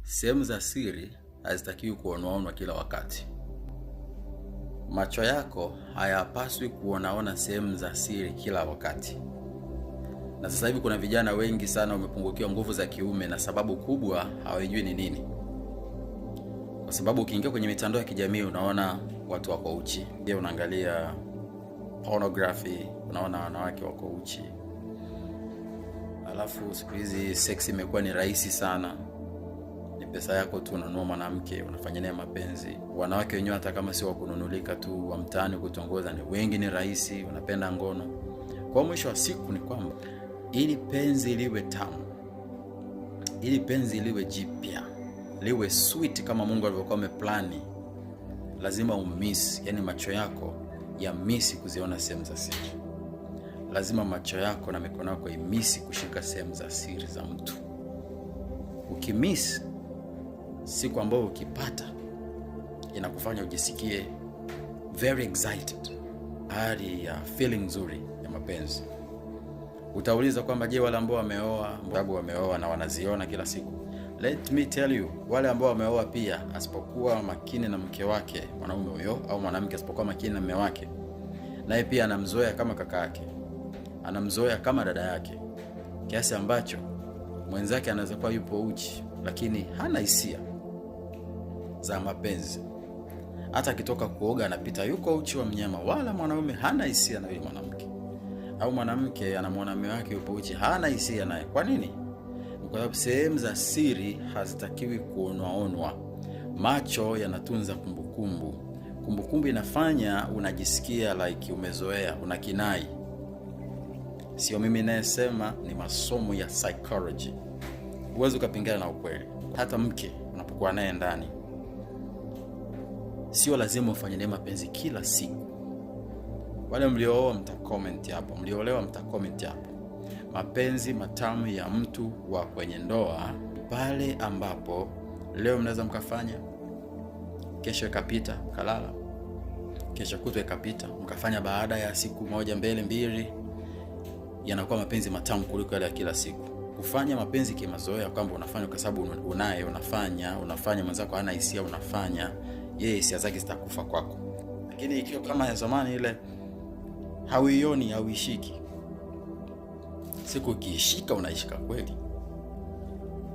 Sehemu za siri hazitakiwi kuonwa kila wakati. Macho yako hayapaswi kuonaona sehemu za siri kila wakati. Na sasa hivi kuna vijana wengi sana wamepungukiwa nguvu za kiume, na sababu kubwa hawajui ni nini. Kwa sababu ukiingia kwenye mitandao ya kijamii unaona watu wako uchi. Pia unaangalia pornography, unaona wanawake wako uchi. Alafu siku hizi sex imekuwa ni rahisi sana. Ni pesa yako tu unanunua mwanamke, unafanya naye mapenzi. Wanawake wenyewe hata kama si wa kununulika tu, wa mtaani kutongoza ni wengi, ni rahisi, unapenda ngono. Kwa mwisho wa siku ni kwamba ili penzi liwe tamu, ili penzi liwe jipya, liwe sweet kama Mungu alivyokuwa ameplani, lazima umiss, yani macho yako ya miss kuziona sehemu za siri. Lazima macho yako na mikono yako imisi kushika sehemu za siri za mtu. Ukimiss, siku ambayo ukipata inakufanya ujisikie very excited, hali ya feeling nzuri ya mapenzi. Utauliza kwamba je, wale ambao wameoa, sababu wameoa na wanaziona kila siku. Let me tell you, wale ambao wameoa pia, asipokuwa makini na mke wake, mwanaume huyo au mwanamke asipokuwa makini na mume wake, naye pia anamzoea kama kaka yake, anamzoea kama dada yake, kiasi ambacho mwenzake anaweza kuwa yupo uchi lakini hana hisia za mapenzi. Hata akitoka kuoga anapita yuko uchi wa mnyama, wala mwanaume hana hisia na yule mwanamke. Au mwanamke anamwona mume wake yupo uchi, hana hisia naye. Kwa nini? Kwa sababu sehemu za siri hazitakiwi kuonwa. Macho yanatunza kumbukumbu. Kumbukumbu inafanya unajisikia like umezoea, unakinai. Sio mimi nasema, ni masomo ya psychology. Huwezi ukapingana na ukweli. Hata mke unapokuwa naye ndani, sio lazima ufanye naye mapenzi kila siku. Wale mliooa mtacomment hapo, mliolewa mtacomment hapo. Mapenzi matamu ya mtu wa kwenye ndoa pale ambapo leo mnaweza mkafanya, kesho ikapita kalala, kesho kutwa ikapita mkafanya, baada ya siku moja mbili, yanakuwa mapenzi matamu kuliko yale ya kila siku. Kufanya mapenzi kimazoea kwamba unafanya kwa sababu unafanya mwenzako hana hisia, unafanya yeye hisia zake zitakufa kwako. Lakini ikiwa kama ya zamani ile, hauioni, hauishiki, siku ukiishika unaishika kweli.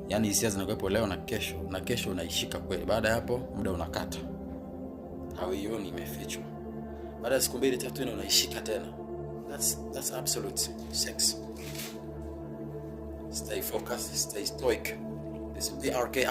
Yani hisia zinakuwepo leo na kesho unaishika kweli. Baada ya hapo muda unakata, hauioni, imefichwa. Baada ya siku 2-3 unaishika tena. That's absolute sex. Stay focused, stay stoic. This is the RK